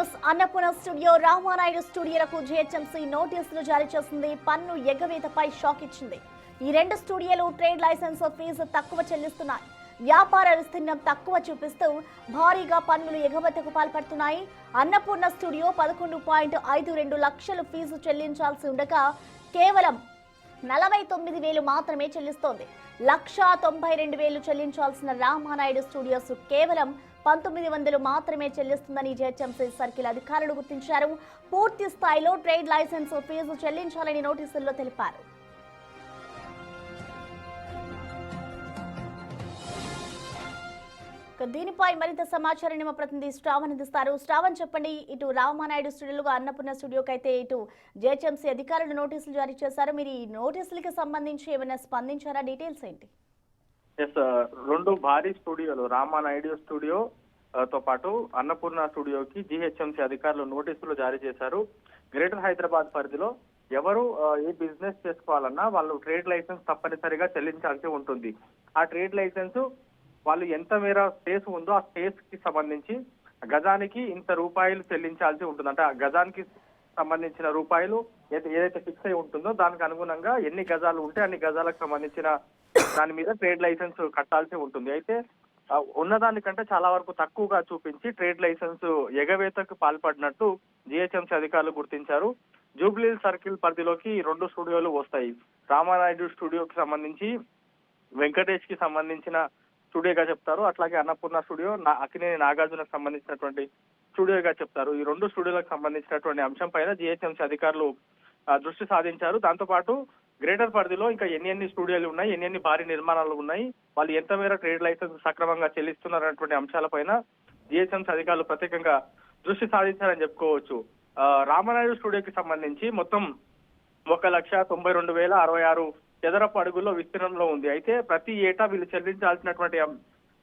News Annapurna studio Ramanaidu స్టూడియోలకు GHMC నోటీసులు జారీ చేసింది. పన్ను ఎగవేతపై షాక్ ఇచ్చింది. ఈ రెండు స్టూడియోలు ట్రేడ్ లైసెన్స్ ఫీజు తక్కువ చెల్లిస్తున్నాయి. వ్యాపార విస్తీర్ణం తక్కువ చూపిస్తూ భారీగా పన్నులు ఎగవేతకు పాల్పడుతున్నాయి. అన్నపూర్ణ స్టూడియో 11.52 లక్షలు ఫీజు చెల్లించాల్సి ఉండగా కేవలం 49,000 మాత్రమే చెల్లిస్తోంది. 1,92,000 చెల్లించాల్సిన రామానాయుడు స్టూడియోస్ కేవలం 1,900 మాత్రమే చెల్లిస్తుందని జీహెచ్ఎంసీ సర్కిల్ అధికారులు గుర్తించారు. పూర్తి స్థాయిలో ట్రేడ్ లైసెన్స్ ఫీజు చెల్లించాలని నోటీసుల్లో తెలిపారు. దీనిపై మరింత సమాచారాన్ని మా ప్రతినిధి శ్రావణ్ అందిస్తారు. శ్రావణ్, చెప్పండి. ఇటు రామానాయుడు స్టూడియోలుగా అన్నపూర్ణ స్టూడియోకి అయితే ఇటు జీహెచ్ఎంసీ అధికారులు నోటీసులు జారీ చేశారు. మీరు ఈ నోటీసులకి సంబంధించి ఏమైనా స్పందించారా? డీటెయిల్స్ ఏంటి? రెండు భారీ స్టూడియోలు రామానాయుడు స్టూడియో తో పాటు అన్నపూర్ణ స్టూడియోకి జీహెచ్ఎంసీ అధికారులు నోటీసులు జారీ చేశారు. గ్రేటర్ హైదరాబాద్ పరిధిలో ఎవరు ఏ బిజినెస్ చేసుకోవాలన్నా వాళ్ళు ట్రేడ్ లైసెన్స్ తప్పనిసరిగా చెల్లించాల్సి ఉంటుంది. ఆ ట్రేడ్ లైసెన్స్ వాళ్ళు ఎంత మేర స్పేస్ ఉందో ఆ స్పేస్ కి సంబంధించి గజానికి ఇంత రూపాయలు చెల్లించాల్సి ఉంటుంది. అంటే ఆ గజానికి సంబంధించిన రూపాయలు ఏదైతే ఫిక్స్ అయి ఉంటుందో దానికి అనుగుణంగా ఎన్ని గజాలు ఉంటే అన్ని గజాలకు సంబంధించిన దాని మీద ట్రేడ్ లైసెన్స్ కట్టాల్సి ఉంటుంది. అయితే ఉన్నదానికంటే చాలా వరకు తక్కువగా చూపించి ట్రేడ్ లైసెన్స్ ఎగవేతకు పాల్పడినట్టు జీహెచ్ఎంసీ అధికారులు గుర్తించారు. జూబ్లీ సర్కిల్ పరిధిలోకి రెండు స్టూడియోలు వస్తాయి. రామానాయుడు స్టూడియోకి సంబంధించి వెంకటేష్ కి సంబంధించిన స్టూడియోగా చెప్తారు. అట్లాగే అన్నపూర్ణ స్టూడియో అక్కినేని నాగార్జునకు సంబంధించినటువంటి స్టూడియోగా చెప్తారు. ఈ రెండు స్టూడియోలకు సంబంధించినటువంటి అంశం పైన జీహెచ్ఎంసీ అధికారులు దృష్టి సాధించారు. దాంతో పాటు గ్రేటర్ పరిధిలో ఇంకా ఎన్ని స్టూడియోలు ఉన్నాయి, ఎన్ని భారీ నిర్మాణాలు ఉన్నాయి, వాళ్ళు ఎంత మేర ట్రేడ్ లైసెన్స్ సక్రమంగా చెల్లిస్తున్నారనేటువంటి అంశాలపైన జీహెచ్ఎంసీ అధికారులు ప్రత్యేకంగా దృష్టి సాధించారని చెప్పుకోవచ్చు. రామానాయుడు స్టూడియోకి సంబంధించి మొత్తం 1,92,066 చదరపు అడుగుల్లో విస్తీర్ణంలో ఉంది. అయితే ప్రతి ఏటా వీళ్ళు చెల్లించాల్సినటువంటి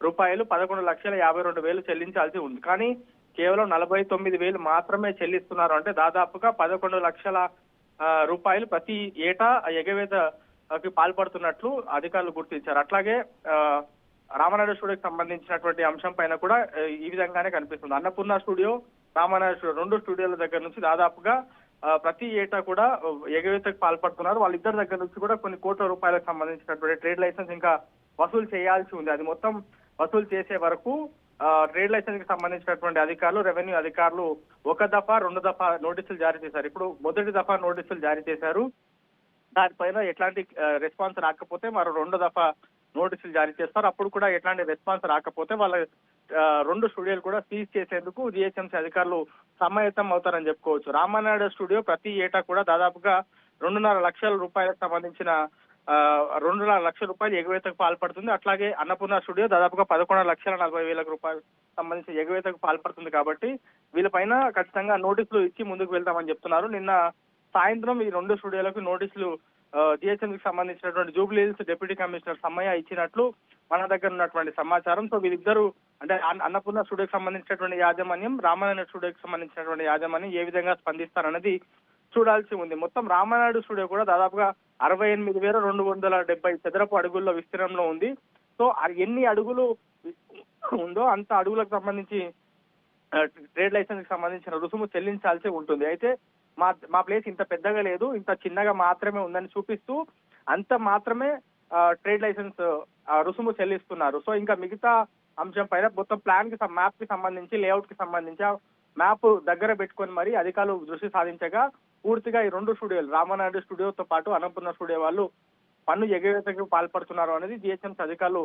రూపాయలు 11,52,000 చెల్లించాల్సి ఉంది. కానీ కేవలం 49,000 మాత్రమే చెల్లిస్తున్నారు. అంటే దాదాపుగా 11 లక్షల రూపాయలు ప్రతి ఏటా ఎగవేతకి పాల్పడుతున్నట్లు అధికారులు గుర్తించారు. అట్లాగే రామానాయుడు స్టూడియోకి సంబంధించినటువంటి అంశం పైన కూడా ఈ విధంగానే కనిపిస్తుంది. అన్నపూర్ణ స్టూడియో, రామానాయుడు స్టూడియో రెండు స్టూడియోల దగ్గర నుంచి దాదాపుగా ప్రతి ఏటా కూడా ఎగవేతకు పాల్పడుతున్నారు. వాళ్ళిద్దరి దగ్గర నుంచి కూడా కొన్ని కోట్ల రూపాయలకు సంబంధించినటువంటి ట్రేడ్ లైసెన్స్ ఇంకా వసూలు చేయాల్సి ఉంది. అది మొత్తం వసూలు చేసే వరకు ట్రేడ్ లైసెన్స్ కి సంబంధించినటువంటి అధికారులు, రెవెన్యూ అధికారులు ఒక దఫా రెండు దఫా నోటీసులు జారీ చేశారు. ఇప్పుడు మొదటి దఫా నోటీసులు జారీ చేశారు. దానిపైన ఎట్లాంటి రెస్పాన్స్ రాకపోతే మరో రెండు దఫా నోటీసులు జారీ చేస్తారు. అప్పుడు కూడా ఎట్లాంటి రెస్పాన్స్ రాకపోతే వాళ్ళ రెండు స్టూడియోలు కూడా సీజ్ చేసేందుకు జీహెచ్ఎంసీ అధికారులు సమాయత్తం అవుతారని చెప్పుకోవచ్చు. రామానాయుడు స్టూడియో ప్రతి ఏటా కూడా దాదాపుగా 2.5 లక్షల రూపాయలకు సంబంధించిన 2.5 లక్షల రూపాయలు ఎగవేతకు పాల్పడుతుంది. అట్లాగే అన్నపూర్ణ స్టూడియో దాదాపుగా 11,40,000 రూపాయలు సంబంధించిన ఎగవేతకు పాల్పడుతుంది. కాబట్టి వీళ్ళపైన ఖచ్చితంగా నోటీసులు ఇచ్చి ముందుకు వెళ్తామని చెప్తున్నారు. నిన్న సాయంత్రం ఈ రెండు స్టూడియోలకు నోటీసులు జీహెచ్ఎంసీకి సంబంధించినటువంటి జూబ్లీ హిల్స్ డిప్యూటీ కమిషనర్ సమ్మయ్య ఇచ్చినట్లు మన దగ్గర ఉన్నటువంటి సమాచారం. సో వీళ్ళిద్దరూ అంటే అన్నపూర్ణ స్టూడియోకి సంబంధించినటువంటి యాజమాన్యం, రామానాయుడు స్టూడియోకి సంబంధించినటువంటి యాజమాన్యం ఏ విధంగా స్పందిస్తారన్నది చూడాల్సి ఉంది. మొత్తం రామానాయుడు స్టూడియో కూడా దాదాపుగా 68,270 చదరపు అడుగుల్లో విస్తీర్ణంలో ఉంది. సో ఎన్ని అడుగులు ఉందో అంత అడుగులకు సంబంధించి ట్రేడ్ లైసెన్స్ కి సంబంధించిన రుసుము చెల్లించాల్సి ఉంటుంది. అయితే మా ప్లేస్ ఇంత పెద్దగా లేదు, ఇంత చిన్నగా మాత్రమే ఉందని చూపిస్తూ అంత మాత్రమే ట్రేడ్ లైసెన్స్ రుసుము చెల్లిస్తున్నారు. సో ఇంకా మిగతా అంశం పైన మొత్తం ప్లాన్ కి మ్యాప్ కి సంబంధించి, లేఅవుట్ కి సంబంధించి మ్యాప్ దగ్గర పెట్టుకొని మరి అధికారులు దృష్టి సాధించగా పూర్తిగా ఈ రెండు స్టూడియోలు రామానాయుడు స్టూడియోతో పాటు అన్నపూర్ణ స్టూడియో వాళ్ళు పన్ను ఎగవేతకు పాల్పడుతున్నారు అనేది జీహెచ్ఎంసీ అధికారులు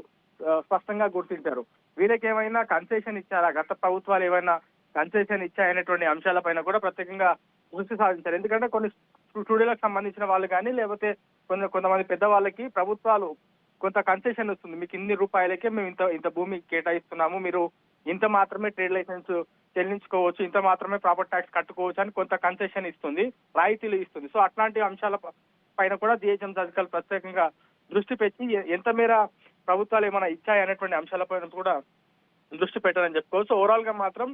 స్పష్టంగా గుర్తించారు. వీళ్ళకి ఏమైనా కన్సెషన్ ఇచ్చారా, గత ప్రభుత్వాలు ఏమైనా కన్సెషన్ ఇచ్చాయనేటువంటి అంశాలపైన కూడా ప్రత్యేకంగా దృష్టి సాధించారు. ఎందుకంటే కొన్ని స్టూడియోలకు సంబంధించిన వాళ్ళు కానీ లేకపోతే కొంతమంది పెద్ద వాళ్ళకి ప్రభుత్వాలు కొంత కన్సెషన్ వస్తుంది. మీకు ఇన్ని రూపాయలకే మేము ఇంత భూమి కేటాయిస్తున్నాము, మీరు ఇంత మాత్రమే ట్రేడ్ లైసెన్స్ చెల్లించుకోవచ్చు, ఇంత మాత్రమే ప్రాపర్టీ ట్యాక్స్ కట్టుకోవచ్చు అని కొంత కన్సెషన్ ఇస్తుంది, రాయితీలు ఇస్తుంది. సో అట్లాంటి అంశాల పైన కూడా జీహెచ్ఎంసీ అధికారులు ప్రత్యేకంగా దృష్టి పెట్టి ఎంత మేర ప్రభుత్వాలు ఏమైనా ఇచ్చాయనేటువంటి అంశాలపైన కూడా దృష్టి పెట్టారని చెప్పుకోవచ్చు. ఓవరాల్ గా మాత్రం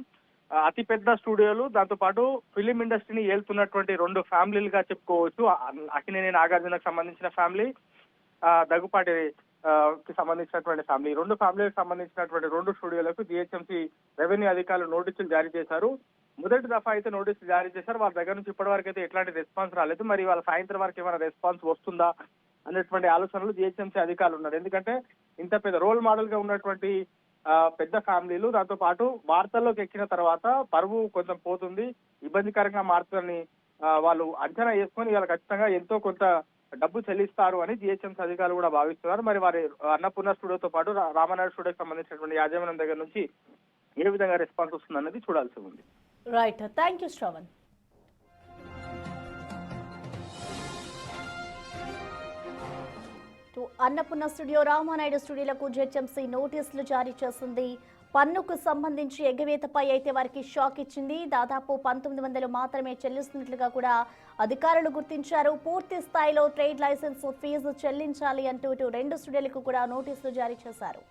అతిపెద్ద స్టూడియోలు, దాంతో పాటు ఫిలిం ఇండస్ట్రీని ఏలుతున్నటువంటి రెండు ఫ్యామిలీలుగా చెప్పుకోవచ్చు. అక్కినేని నాగార్జునకు సంబంధించిన ఫ్యామిలీ, దగ్గుపాటి కి సంబంధించినటువంటి ఫ్యామిలీ, రెండు ఫ్యామిలీకి సంబంధించినటువంటి రెండు స్టూడియోలకు జీహెచ్ఎంసీ రెవెన్యూ అధికారులు నోటీసులు జారీ చేశారు. మొదటి దఫా అయితే నోటీసులు జారీ చేశారు. వాళ్ళ దగ్గర నుంచి ఇప్పటివరకు అయితే ఎట్లాంటి రెస్పాన్స్ రాలేదు. మరి వాళ్ళ సాయంత్రం వరకు ఏమైనా రెస్పాన్స్ వస్తుందా అనేటువంటి ఆలోచనలు జిహెచ్ఎంసీ అధికారులు ఉన్నారు. ఎందుకంటే ఇంత పెద్ద రోల్ మోడల్ గా ఉన్నటువంటి పెద్ద ఫ్యామిలీలు, దాంతో పాటు వార్తల్లోకి ఎక్కిన తర్వాత పరువు కొంచెం పోతుంది, ఇబ్బందికరంగా మారుతుందని వాళ్ళు అంచనా వేసుకొని వాళ్ళు ఖచ్చితంగా ఎంతో కొంత డబ్బు చెల్లిస్తారు అని జిహెచ్ఎంసీ అధికారులు కూడా భావిస్తున్నారు. మరి వారి అన్నపూర్ణ స్టూడియోతో పాటు రామానాయుడు స్టూడియోకి సంబంధించినటువంటి యాజమాన్యం దగ్గర నుంచి ఏ విధంగా రెస్పాన్స్ వస్తుందన్నది చూడాల్సి ఉంది. Right, thank you Shravan. Annapurna studio, Ramanaidu స్టూడియోలకు జిహెచ్ఎంసీ నోటీసులు జారీ చేసింది. పన్నుకు సంబంధించి ఎగవేతపై అయితే వారికి షాక్ ఇచ్చింది. దాదాపు 1900 మాత్రమే చెల్లిస్తున్నట్లుగా కూడా అధికారులు గుర్తించారు. పూర్తి స్థాయిలో ట్రేడ్ లైసెన్స్ ఫీజు చెల్లించాలి అంటూ ఇటు రెండు స్టూడియోలకు కూడా నోటీసులు జారీ చేశారు.